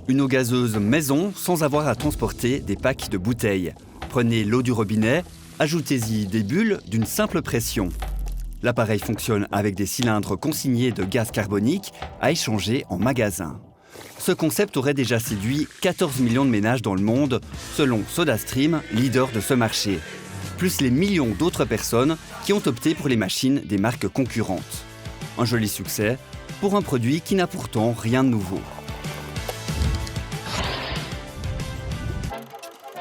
Une eau gazeuse maison sans avoir à transporter des packs de bouteilles. Prenez l'eau du robinet, ajoutez-y des bulles d'une simple pression. L'appareil fonctionne avec des cylindres consignés de gaz carbonique à échanger en magasin. Ce concept aurait déjà séduit 14 millions de ménages dans le monde, selon SodaStream, leader de ce marché. Plus les millions d'autres personnes qui ont opté pour les machines des marques concurrentes. Un joli succès pour un produit qui n'a pourtant rien de nouveau.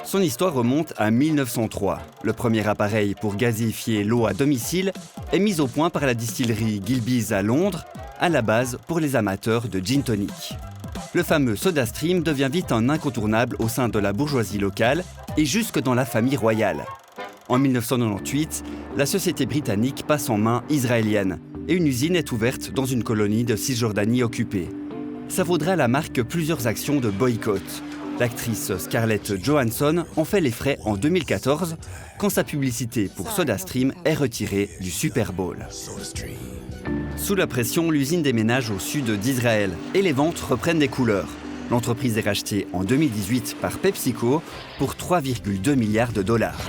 Son histoire remonte à 1903. Le premier appareil pour gazéifier l'eau à domicile est mis au point par la distillerie Gilbey's à Londres, à la base pour les amateurs de gin tonic. Le fameux SodaStream devient vite un incontournable au sein de la bourgeoisie locale et jusque dans la famille royale. En 1998, la société britannique passe en main israélienne et une usine est ouverte dans une colonie de Cisjordanie occupée. Ça vaudra à la marque plusieurs actions de boycott. L'actrice Scarlett Johansson en fait les frais en 2014 quand sa publicité pour SodaStream est retirée du Super Bowl. Sous la pression, l'usine déménage au sud d'Israël et les ventes reprennent des couleurs. L'entreprise est rachetée en 2018 par PepsiCo pour 3,2 milliards de dollars.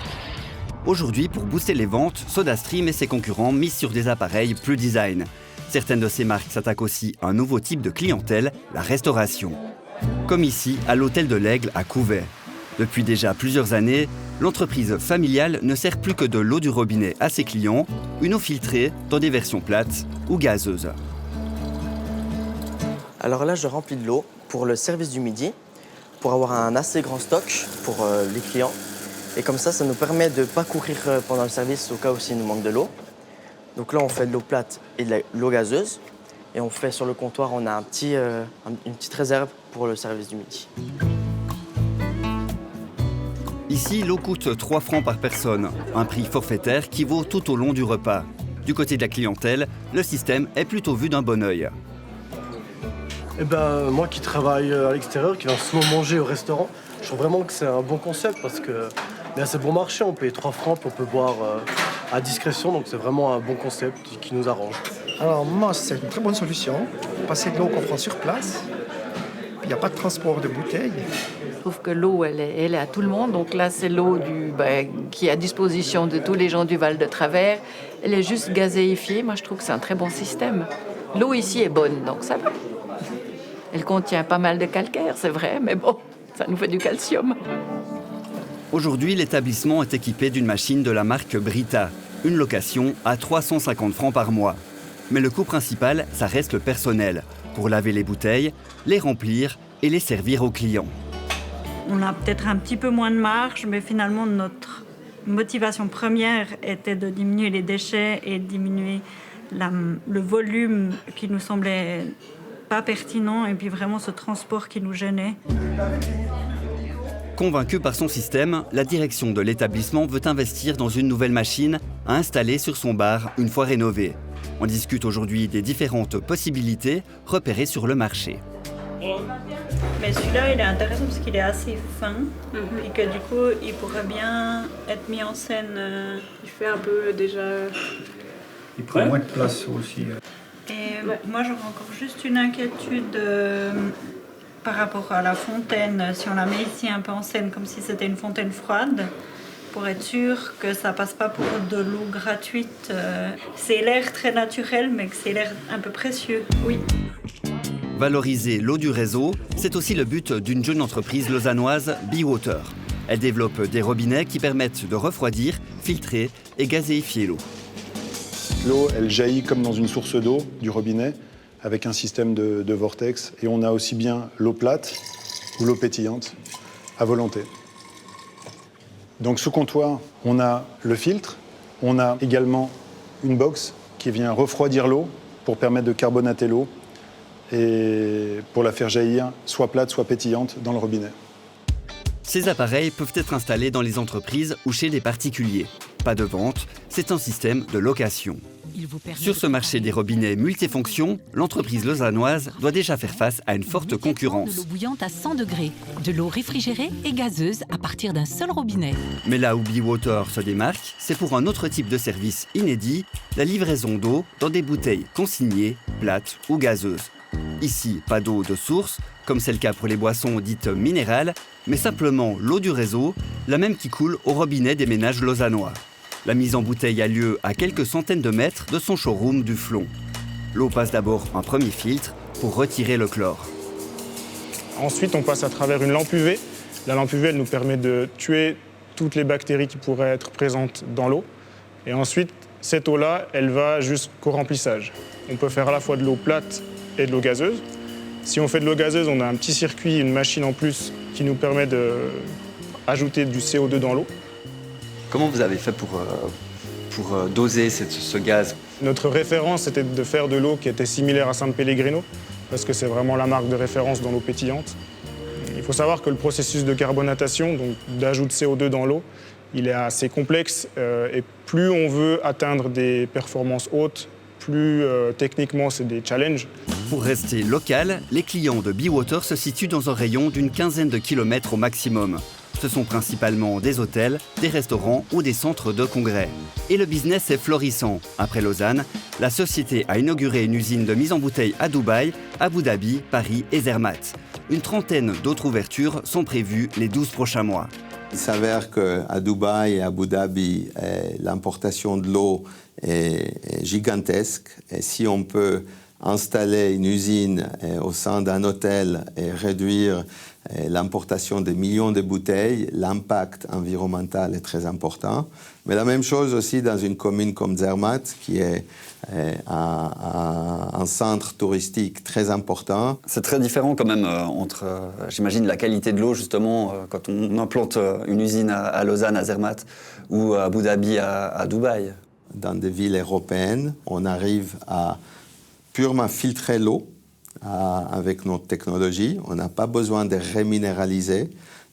Aujourd'hui, pour booster les ventes, SodaStream et ses concurrents misent sur des appareils plus design. Certaines de ces marques s'attaquent aussi à un nouveau type de clientèle, la restauration. Comme ici, à l'hôtel de l'Aigle à Couvet. Depuis déjà plusieurs années, l'entreprise familiale ne sert plus que de l'eau du robinet à ses clients, une eau filtrée dans des versions plates ou gazeuses. Alors là, je remplis de l'eau pour le service du midi, pour avoir un assez grand stock pour les clients. Et comme ça nous permet de ne pas courir pendant le service au cas où il nous manque de l'eau. Donc là, on fait de l'eau plate et de l'eau gazeuse. Et on fait sur le comptoir, on a une petite réserve pour le service du midi. Ici, l'eau coûte 3 francs par personne, un prix forfaitaire qui vaut tout au long du repas. Du côté de la clientèle, le système est plutôt vu d'un bon œil. Moi qui travaille à l'extérieur, qui viens souvent manger au restaurant, je trouve vraiment que c'est un bon concept parce que c'est bon marché, on paye 3 francs, puis on peut boire à discrétion, donc c'est vraiment un bon concept qui nous arrange. Alors moi, c'est une très bonne solution, parce que l'eau qu'on prend sur place, il n'y a pas de transport de bouteilles. Je trouve que l'eau, elle est à tout le monde, donc là c'est l'eau qui est à disposition de tous les gens du Val de Travers. Elle est juste gazéifiée, moi je trouve que c'est un très bon système. L'eau ici est bonne, donc ça va. Elle contient pas mal de calcaire, c'est vrai, mais bon, ça nous fait du calcium. Aujourd'hui, l'établissement est équipé d'une machine de la marque Brita, une location à 350 francs par mois. Mais le coût principal, ça reste le personnel, pour laver les bouteilles, les remplir et les servir aux clients. On a peut-être un petit peu moins de marge, mais finalement notre motivation première était de diminuer les déchets et diminuer le volume qui nous semblait pas pertinent et puis vraiment ce transport qui nous gênait. Convaincu par son système, la direction de l'établissement veut investir dans une nouvelle machine à installer sur son bar une fois rénovée. On discute aujourd'hui des différentes possibilités repérées sur le marché. Mais celui-là, il est intéressant parce qu'il est assez fin et que du coup, il pourrait bien être mis en scène. Il fait un peu déjà... Il prend moins de place aussi. Et moi, j'aurais encore juste une inquiétude par rapport à la fontaine. Si on la met ici un peu en scène comme si c'était une fontaine froide, pour être sûr que ça passe pas pour de l'eau gratuite. C'est l'air très naturel, mais que c'est l'air un peu précieux. Oui. Valoriser l'eau du réseau, c'est aussi le but d'une jeune entreprise lausannoise, BeWater. Elle développe des robinets qui permettent de refroidir, filtrer et gazéifier l'eau. L'eau, elle jaillit comme dans une source d'eau du robinet, avec un système de vortex. Et on a aussi bien l'eau plate ou l'eau pétillante, à volonté. Donc sous comptoir, on a le filtre, on a également une box qui vient refroidir l'eau pour permettre de carbonater l'eau et pour la faire jaillir soit plate, soit pétillante dans le robinet. Ces appareils peuvent être installés dans les entreprises ou chez des particuliers. Pas de vente, c'est un système de location. Sur ce marché des robinets multifonctions, l'entreprise lausannoise doit déjà faire face à une forte concurrence. De l'eau bouillante à 100 degrés, de l'eau réfrigérée et gazeuse à partir d'un seul robinet. Mais là où BeWater se démarque, c'est pour un autre type de service inédit, la livraison d'eau dans des bouteilles consignées, plates ou gazeuses. Ici, pas d'eau de source, comme c'est le cas pour les boissons dites minérales, mais simplement l'eau du réseau, la même qui coule au robinet des ménages lausannois. La mise en bouteille a lieu à quelques centaines de mètres de son showroom du Flon. L'eau passe d'abord un premier filtre pour retirer le chlore. Ensuite, on passe à travers une lampe UV. La lampe UV, elle nous permet de tuer toutes les bactéries qui pourraient être présentes dans l'eau. Et ensuite, cette eau-là, elle va jusqu'au remplissage. On peut faire à la fois de l'eau plate et de l'eau gazeuse. Si on fait de l'eau gazeuse, on a un petit circuit, une machine en plus qui nous permet d'ajouter du CO2 dans l'eau. Comment vous avez fait pour doser ce gaz? Notre référence, c'était de faire de l'eau qui était similaire à San Pellegrino, parce que c'est vraiment la marque de référence dans l'eau pétillante. Il faut savoir que le processus de carbonatation, donc d'ajout de CO2 dans l'eau, il est assez complexe et plus on veut atteindre des performances hautes, plus techniquement c'est des challenges. Pour rester local, les clients de Be-Water se situent dans un rayon d'une quinzaine de kilomètres au maximum. Ce sont principalement des hôtels, des restaurants ou des centres de congrès. Et le business est florissant. Après Lausanne, la société a inauguré une usine de mise en bouteille à Dubaï, Abu Dhabi, Paris et Zermatt. Une trentaine d'autres ouvertures sont prévues les 12 prochains mois. Il s'avère qu'à Dubaï et à Abu Dhabi, l'importation de l'eau est gigantesque. Et si on peut installer une usine au sein d'un hôtel et réduire l'importation de millions de bouteilles, l'impact environnemental est très important. Mais la même chose aussi dans une commune comme Zermatt, qui est un centre touristique très important. C'est très différent quand même entre, j'imagine, la qualité de l'eau justement quand on implante une usine à Lausanne, à Zermatt, ou à Abu Dhabi, à Dubaï. Dans des villes européennes, on arrive à purement filtrer l'eau avec notre technologie. On n'a pas besoin de reminéraliser.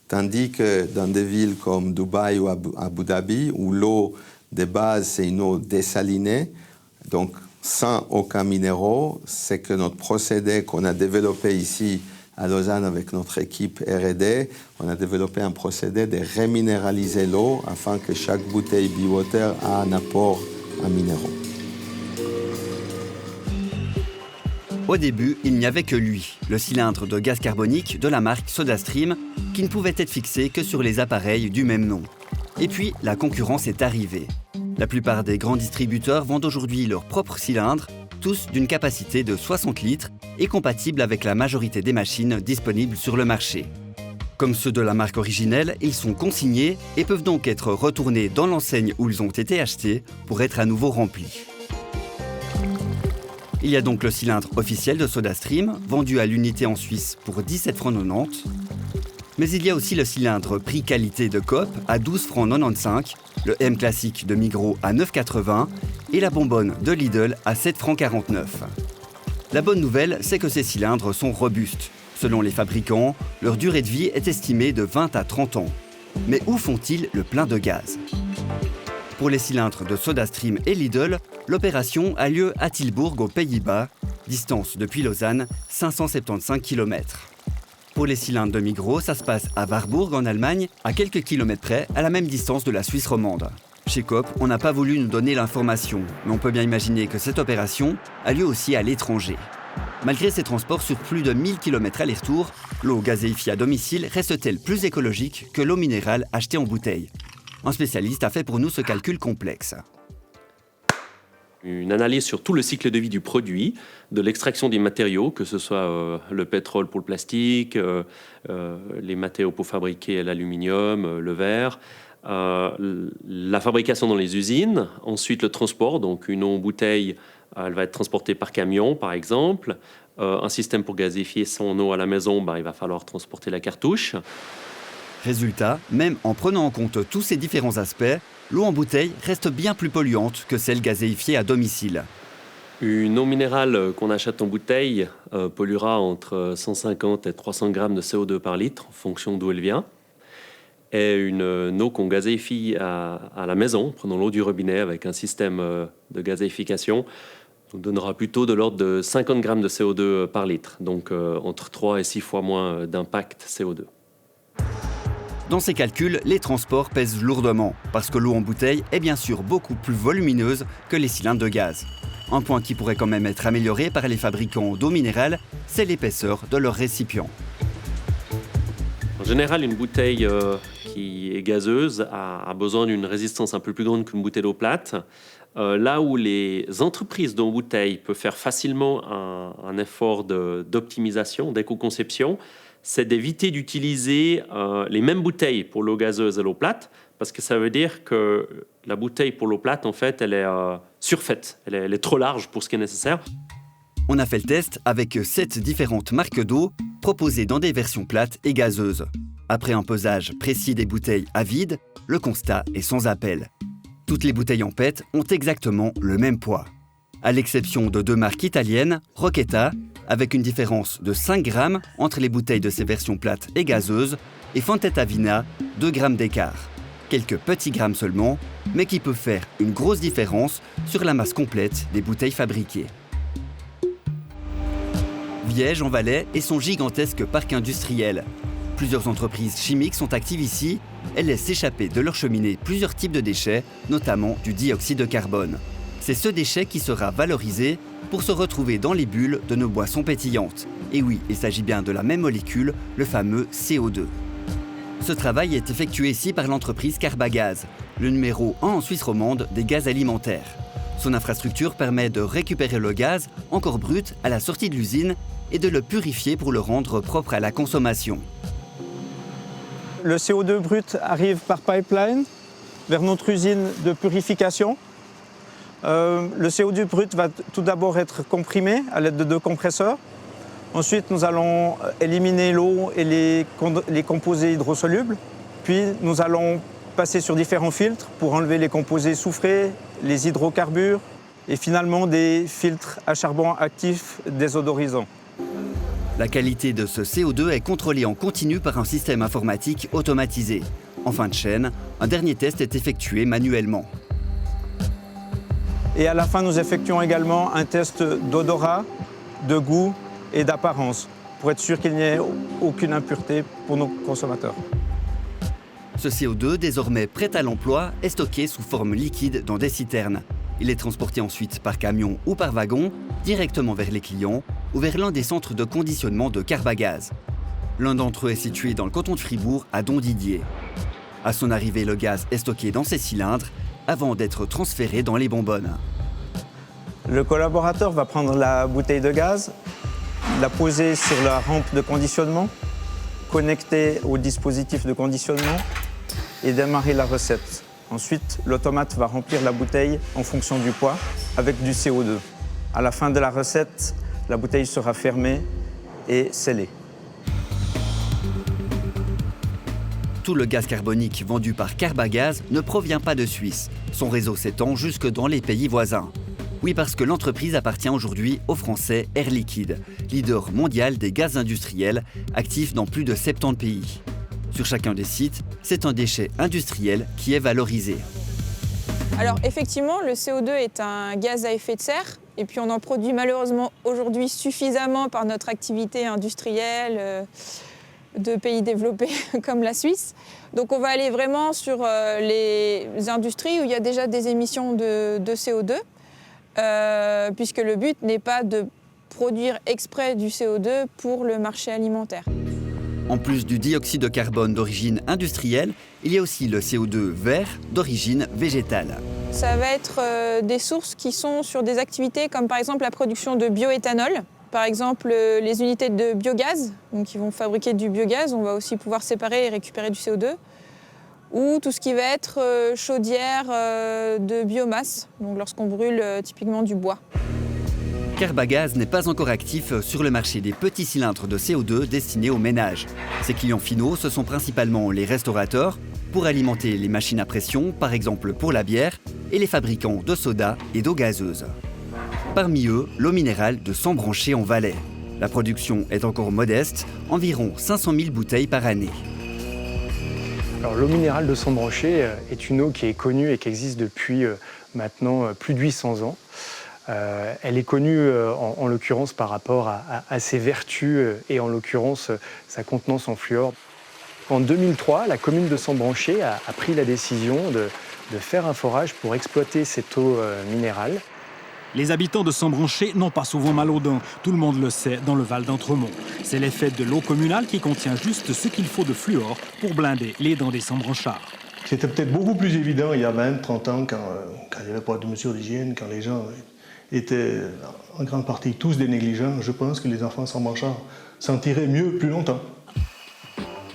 Tandis que dans des villes comme Dubaï ou Abu Dhabi, où l'eau de base, c'est une eau dessalinée, donc sans aucun minéraux, c'est que notre procédé qu'on a développé ici à Lausanne avec notre équipe R&D, on a développé un procédé de reminéraliser l'eau afin que chaque bouteille Be-Water a un apport en minéraux. Au début, il n'y avait que lui, le cylindre de gaz carbonique de la marque SodaStream, qui ne pouvait être fixé que sur les appareils du même nom. Et puis, la concurrence est arrivée. La plupart des grands distributeurs vendent aujourd'hui leurs propres cylindres, tous d'une capacité de 60 litres et compatibles avec la majorité des machines disponibles sur le marché. Comme ceux de la marque originelle, ils sont consignés et peuvent donc être retournés dans l'enseigne où ils ont été achetés pour être à nouveau remplis. Il y a donc le cylindre officiel de SodaStream, vendu à l'unité en Suisse pour 17,90 francs. Mais il y a aussi le cylindre prix qualité de Coop à 12,95 francs, le M classique de Migros à 9,80 et la bonbonne de Lidl à 7,49 francs. La bonne nouvelle, c'est que ces cylindres sont robustes. Selon les fabricants, leur durée de vie est estimée de 20 à 30 ans. Mais où font-ils le plein de gaz ? Pour les cylindres de SodaStream et Lidl, l'opération a lieu à Tilburg aux Pays-Bas, distance depuis Lausanne, 575 km. Pour les cylindres de Migros, ça se passe à Warburg en Allemagne, à quelques kilomètres près, à la même distance de la Suisse romande. Chez Coop, on n'a pas voulu nous donner l'information, mais on peut bien imaginer que cette opération a lieu aussi à l'étranger. Malgré ces transports sur plus de 1000 km aller-retour, l'eau gazéifiée à domicile reste-t-elle plus écologique que l'eau minérale achetée en bouteille ? Un spécialiste a fait pour nous ce calcul complexe. Une analyse sur tout le cycle de vie du produit, de l'extraction des matériaux, que ce soit le pétrole pour le plastique, les matériaux pour fabriquer l'aluminium, le verre, la fabrication dans les usines, ensuite le transport, donc une eau en bouteille, elle va être transportée par camion par exemple, un système pour gazéifier son eau à la maison, il va falloir transporter la cartouche. Résultat, même en prenant en compte tous ces différents aspects, l'eau en bouteille reste bien plus polluante que celle gazéifiée à domicile. Une eau minérale qu'on achète en bouteille polluera entre 150 et 300 grammes de CO2 par litre en fonction d'où elle vient. Et une eau qu'on gazéifie à la maison, prenons l'eau du robinet avec un système de gazéification, nous donnera plutôt de l'ordre de 50 grammes de CO2 par litre, donc entre 3 et 6 fois moins d'impact CO2. Dans ces calculs, les transports pèsent lourdement, parce que l'eau en bouteille est bien sûr beaucoup plus volumineuse que les cylindres de gaz. Un point qui pourrait quand même être amélioré par les fabricants d'eau minérale, c'est l'épaisseur de leur récipient. En général, une bouteille qui est gazeuse a besoin d'une résistance un peu plus grande qu'une bouteille d'eau plate. Là où les entreprises d'eau bouteille peuvent faire facilement un effort d'optimisation, d'éco-conception, c'est d'éviter d'utiliser les mêmes bouteilles pour l'eau gazeuse et l'eau plate, parce que ça veut dire que la bouteille pour l'eau plate, en fait, elle est surfaite, elle est trop large pour ce qui est nécessaire. On a fait le test avec 7 différentes marques d'eau proposées dans des versions plates et gazeuses. Après un pesage précis des bouteilles à vide, le constat est sans appel. Toutes les bouteilles en PET ont exactement le même poids. À l'exception de 2 marques italiennes, Rocchetta, avec une différence de 5 grammes entre les bouteilles de ces versions plates et gazeuses, et Fontetta Vina, 2 grammes d'écart. Quelques petits grammes seulement, mais qui peuvent faire une grosse différence sur la masse complète des bouteilles fabriquées. Viège en Valais est son gigantesque parc industriel. Plusieurs entreprises chimiques sont actives ici. Elles laissent échapper de leurs cheminées plusieurs types de déchets, notamment du dioxyde de carbone. C'est ce déchet qui sera valorisé pour se retrouver dans les bulles de nos boissons pétillantes. Et oui, il s'agit bien de la même molécule, le fameux CO2. Ce travail est effectué ici par l'entreprise Carbagaz, le numéro 1 en Suisse romande des gaz alimentaires. Son infrastructure permet de récupérer le gaz, encore brut, à la sortie de l'usine et de le purifier pour le rendre propre à la consommation. Le CO2 brut arrive par pipeline vers notre usine de purification. Le CO2 brut va tout d'abord être comprimé à l'aide de 2 compresseurs. Ensuite, nous allons éliminer l'eau et les composés hydrosolubles. Puis, nous allons passer sur différents filtres pour enlever les composés soufrés, les hydrocarbures et finalement des filtres à charbon actif désodorisants. La qualité de ce CO2 est contrôlée en continu par un système informatique automatisé. En fin de chaîne, un dernier test est effectué manuellement. Et à la fin, nous effectuons également un test d'odorat, de goût et d'apparence pour être sûr qu'il n'y ait aucune impureté pour nos consommateurs. Ce CO2, désormais prêt à l'emploi, est stocké sous forme liquide dans des citernes. Il est transporté ensuite par camion ou par wagon, directement vers les clients ou vers l'un des centres de conditionnement de Carbagaz. L'un d'entre eux est situé dans le canton de Fribourg, à Dondidier. À son arrivée, le gaz est stocké dans ces cylindres avant d'être transféré dans les bonbonnes. Le collaborateur va prendre la bouteille de gaz, la poser sur la rampe de conditionnement, connecter au dispositif de conditionnement et démarrer la recette. Ensuite, l'automate va remplir la bouteille en fonction du poids avec du CO2. À la fin de la recette, la bouteille sera fermée et scellée. Tout le gaz carbonique vendu par Carbagaz ne provient pas de Suisse. Son réseau s'étend jusque dans les pays voisins. Oui, parce que l'entreprise appartient aujourd'hui au français Air Liquide, leader mondial des gaz industriels, actif dans plus de 70 pays. Sur chacun des sites, c'est un déchet industriel qui est valorisé. Alors effectivement, le CO2 est un gaz à effet de serre et puis on en produit malheureusement aujourd'hui suffisamment par notre activité industrielle de pays développés comme la Suisse. Donc on va aller vraiment sur les industries où il y a déjà des émissions de CO2 puisque le but n'est pas de produire exprès du CO2 pour le marché alimentaire. En plus du dioxyde de carbone d'origine industrielle, il y a aussi le CO2 vert d'origine végétale. Ça va être des sources qui sont sur des activités comme par exemple la production de bioéthanol. Par exemple, les unités de biogaz, donc qui vont fabriquer du biogaz, on va aussi pouvoir séparer et récupérer du CO2. Ou tout ce qui va être chaudière de biomasse, donc lorsqu'on brûle typiquement du bois. Carbagaz n'est pas encore actif sur le marché des petits cylindres de CO2 destinés aux ménages. Ses clients finaux, ce sont principalement les restaurateurs, pour alimenter les machines à pression, par exemple pour la bière, et les fabricants de soda et d'eau gazeuse. Parmi eux, l'eau minérale de Sambranché en Valais. La production est encore modeste, environ 500 000 bouteilles par année. Alors, l'eau minérale de Sambranché est une eau qui est connue et qui existe depuis maintenant plus de 800 ans. Elle est connue en l'occurrence par rapport à ses vertus et en l'occurrence sa contenance en fluor. En 2003, la commune de Sambranché a pris la décision de faire un forage pour exploiter cette eau minérale. Les habitants de Sambranché n'ont pas souvent mal aux dents. Tout le monde le sait dans le Val d'Entremont. C'est l'effet de l'eau communale qui contient juste ce qu'il faut de fluor pour blinder les dents des Sambranchards. C'était peut-être beaucoup plus évident il y a 20, 30 ans quand il n'y avait pas de mesures d'hygiène, quand les gens étaient en grande partie tous des négligents. Je pense que les enfants Sambranchards s'en tiraient mieux plus longtemps.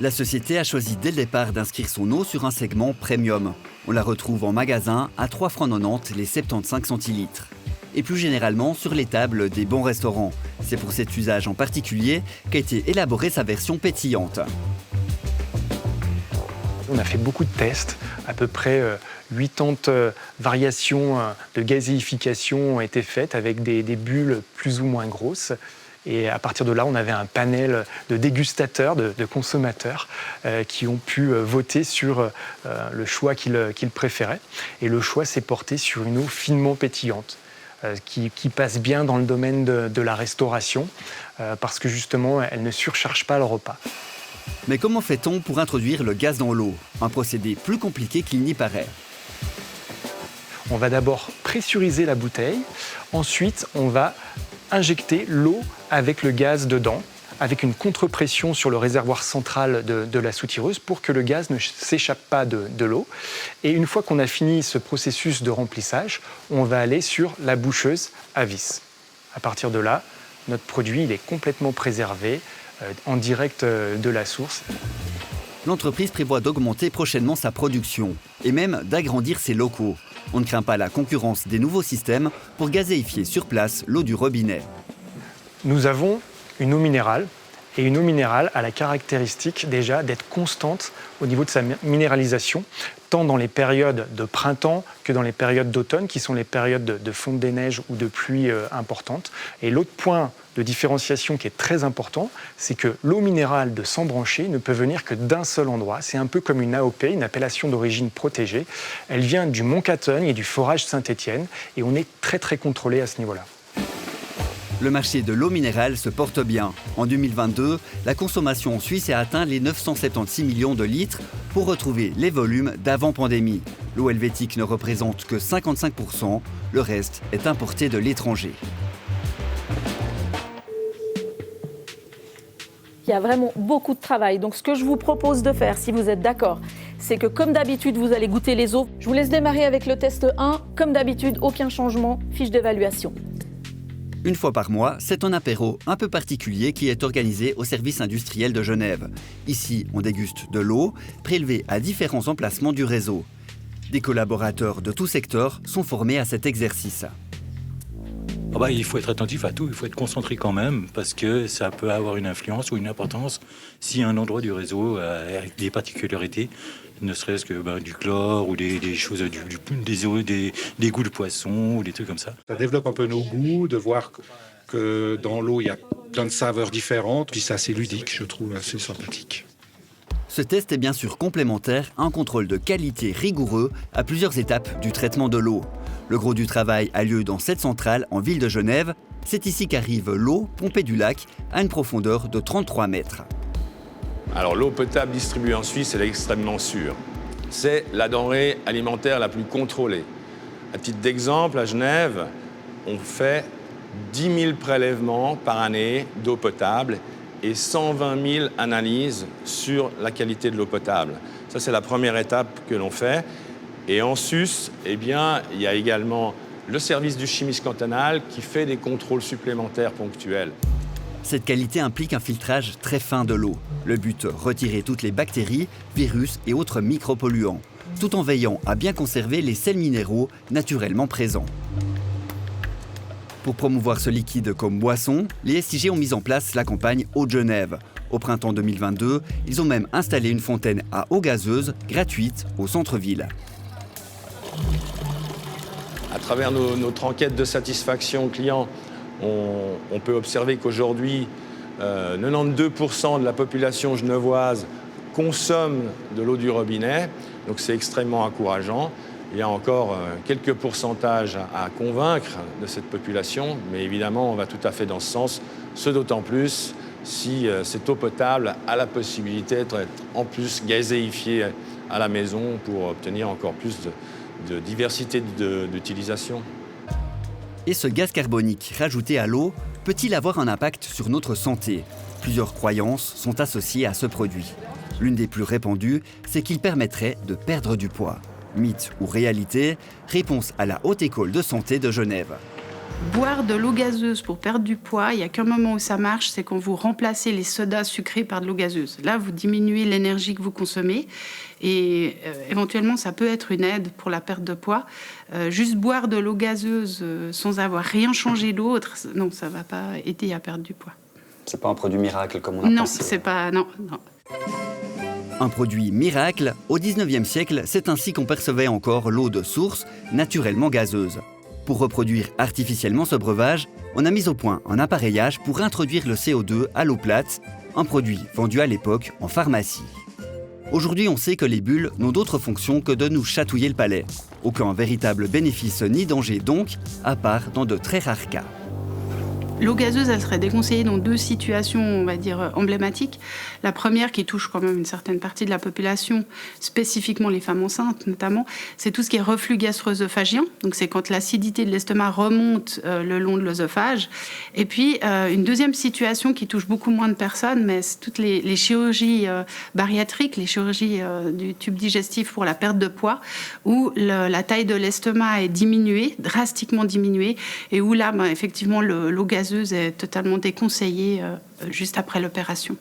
La société a choisi dès le départ d'inscrire son eau sur un segment premium. On la retrouve en magasin à 3,90 francs les 75 centilitres. Et plus généralement sur les tables des bons restaurants. C'est pour cet usage en particulier qu'a été élaborée sa version pétillante. On a fait beaucoup de tests, à peu près 80 variations de gazéification ont été faites avec des bulles plus ou moins grosses. Et à partir de là, on avait un panel de dégustateurs, de consommateurs qui ont pu voter sur le choix qu'ils préféraient. Et le choix s'est porté sur une eau finement pétillante qui passe bien dans le domaine de la restauration parce que justement, elle ne surcharge pas le repas. Mais comment fait-on pour introduire le gaz dans l'eau? Un procédé plus compliqué qu'il n'y paraît. On va d'abord pressuriser la bouteille, ensuite on va injecter l'eau avec le gaz dedans, avec une contre-pression sur le réservoir central de la soutireuse pour que le gaz ne s'échappe pas de l'eau. Et une fois qu'on a fini ce processus de remplissage, on va aller sur la boucheuse à vis. À partir de là, notre produit il est complètement préservé, en direct de la source. L'entreprise prévoit d'augmenter prochainement sa production et même d'agrandir ses locaux. On ne craint pas la concurrence des nouveaux systèmes pour gazéifier sur place l'eau du robinet. Nous avons une eau minérale, et une eau minérale a la caractéristique déjà d'être constante au niveau de sa minéralisation, tant dans les périodes de printemps que dans les périodes d'automne, qui sont les périodes de fonte des neiges ou de pluie importantes. Et l'autre point de différenciation qui est très important, c'est que l'eau minérale de Sambranché ne peut venir que d'un seul endroit. C'est un peu comme une AOP, une appellation d'origine protégée. Elle vient du Mont Catogne et du forage Saint-Étienne, et on est très très contrôlé à ce niveau-là. Le marché de l'eau minérale se porte bien. En 2022, la consommation en Suisse a atteint les 976 millions de litres pour retrouver les volumes d'avant-pandémie. L'eau helvétique ne représente que 55%, le reste est importé de l'étranger. Il y a vraiment beaucoup de travail. Donc ce que je vous propose de faire, si vous êtes d'accord, c'est que comme d'habitude, vous allez goûter les eaux. Je vous laisse démarrer avec le test 1. Comme d'habitude, aucun changement, fiche d'évaluation. Une fois par mois, c'est un apéro un peu particulier qui est organisé au service industriel de Genève. Ici, on déguste de l'eau, prélevée à différents emplacements du réseau. Des collaborateurs de tout secteur sont formés à cet exercice. Il faut être attentif à tout, il faut être concentré quand même, parce que ça peut avoir une influence ou une importance si un endroit du réseau a des particularités, ne serait-ce que du chlore ou des choses, des goûts de poisson ou des trucs comme ça. Ça développe un peu nos goûts, de voir que dans l'eau, il y a plein de saveurs différentes, puis c'est assez ludique, je trouve, assez sympathique. Ce test est bien sûr complémentaire à un contrôle de qualité rigoureux à plusieurs étapes du traitement de l'eau. Le gros du travail a lieu dans cette centrale en ville de Genève. C'est ici qu'arrive l'eau pompée du lac à une profondeur de 33 mètres. Alors l'eau potable distribuée en Suisse, elle est extrêmement sûre. C'est la denrée alimentaire la plus contrôlée. À titre d'exemple, à Genève, on fait 10 000 prélèvements par année d'eau potable et 120 000 analyses sur la qualité de l'eau potable. Ça, c'est la première étape que l'on fait. Et en sus, il y a également le service du chimiste cantonal qui fait des contrôles supplémentaires ponctuels. Cette qualité implique un filtrage très fin de l'eau. Le but, retirer toutes les bactéries, virus et autres micropolluants, tout en veillant à bien conserver les sels minéraux naturellement présents. Pour promouvoir ce liquide comme boisson, les SIG ont mis en place la campagne Eau de Genève. Au printemps 2022, ils ont même installé une fontaine à eau gazeuse gratuite au centre-ville. À travers notre enquête de satisfaction client, on peut observer qu'aujourd'hui, 92% de la population genevoise consomme de l'eau du robinet, donc c'est extrêmement encourageant. Il y a encore quelques pourcentages à convaincre de cette population, mais évidemment, on va tout à fait dans ce sens, ce d'autant plus si cette eau potable a la possibilité d'être en plus gazéifiée à la maison pour obtenir encore plus de diversité d'utilisation. Et ce gaz carbonique rajouté à l'eau peut-il avoir un impact sur notre santé? Plusieurs croyances sont associées à ce produit. L'une des plus répandues, c'est qu'il permettrait de perdre du poids. Mythe ou réalité? Réponse à la Haute École de Santé de Genève. Boire de l'eau gazeuse pour perdre du poids, il n'y a qu'un moment où ça marche, c'est quand vous remplacez les sodas sucrés par de l'eau gazeuse. Là, vous diminuez l'énergie que vous consommez et éventuellement, ça peut être une aide pour la perte de poids. Juste boire de l'eau gazeuse sans avoir rien changé d'autre, non, ça ne va pas aider à perdre du poids. C'est pas un produit miracle comme on a Non, pensé. c'est pas... Non. Un produit miracle, au 19e siècle, c'est ainsi qu'on percevait encore l'eau de source, naturellement gazeuse. Pour reproduire artificiellement ce breuvage, on a mis au point un appareillage pour introduire le CO2 à l'eau plate, un produit vendu à l'époque en pharmacie. Aujourd'hui, on sait que les bulles n'ont d'autre fonction que de nous chatouiller le palais. Aucun véritable bénéfice ni danger donc, à part dans de très rares cas. L'eau gazeuse, elle serait déconseillée dans 2 situations, on va dire, emblématiques. La première, qui touche quand même une certaine partie de la population, spécifiquement les femmes enceintes notamment, c'est tout ce qui est reflux gastro-œsophagien. Donc c'est quand l'acidité de l'estomac remonte le long de l'œsophage. Et puis, une deuxième situation qui touche beaucoup moins de personnes, mais c'est toutes les chirurgies bariatriques, les chirurgies du tube digestif pour la perte de poids, où la taille de l'estomac est diminuée, drastiquement diminuée, et où là, effectivement, l'eau gazeuse est totalement déconseillée juste après l'opération.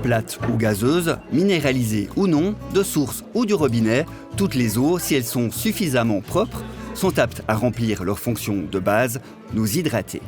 Plate ou gazeuse, minéralisée ou non, de source ou du robinet, toutes les eaux, si elles sont suffisamment propres, sont aptes à remplir leur fonction de base, nous hydrater.